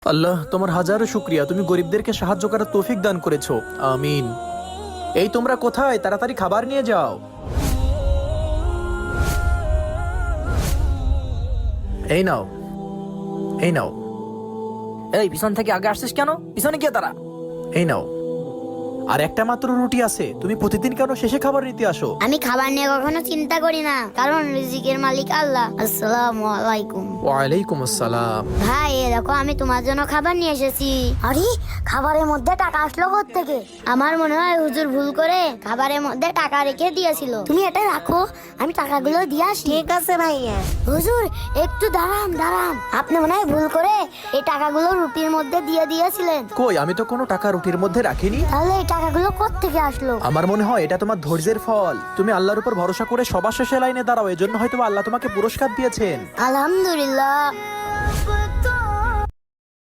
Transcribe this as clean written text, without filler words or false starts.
আল্লাহ তোমার হাজারো শুকরিয়া, তুমি গরিবদেরকে সাহায্য করার তৌফিক দান করেছো। আমিন। এই তোমরা কোথায়? তাড়াতাড়ি খাবার নিয়ে যাও। এই নাও, এই নাও, এই পিছন থেকে আগে আসছিস কেন? পিছনে গিয়ে তারা। এই নাও। আর একটা মাত্র রুটি আছে, তুমি প্রতিদিন কেন শেষে খাবার নিতে আসো? আমি খাবার নিয়ে কখনো চিন্তা করি না, কারণ রিজিকের মালিক আল্লাহ। আসসালামু আলাইকুম। ওয়ালাইকুম আসসালাম। ভাই এ দেখো, আমি তোমার জন্য খাবার নিয়ে এসেছি। আরে খাবারের মধ্যে টাকা আসলো থেকে? আমার মনে হয় হুজুর ভুল করে খাবারের মধ্যে টাকা রেখে দিয়েছিল। তুমি এটা রাখো, আমি টাকাগুলো দিয়ে আসি। ঠিক আছে ভাইয়া। হুজুর একটু দাঁড়ান দাঁড়ান, আপনি মনে হয় ভুল করে এই টাকাগুলো রুটির মধ্যে দিয়ে দিয়েছিলেন। কই, আমি তো কোনো টাকা রুটির মধ্যে রাখিনি। তাহলে এই টাকাগুলো কোত্থেকে আসলো? আমার মনে হয় এটা তোমার ধৈর্যের ফল। তুমি আল্লাহর উপর ভরসা করে সবার শেষে লাইনে দাঁড়াও, এজন্য হয়তো আল্লাহ তোমাকে পুরস্কার দিয়েছেন। আলহামদুলিল্লাহ।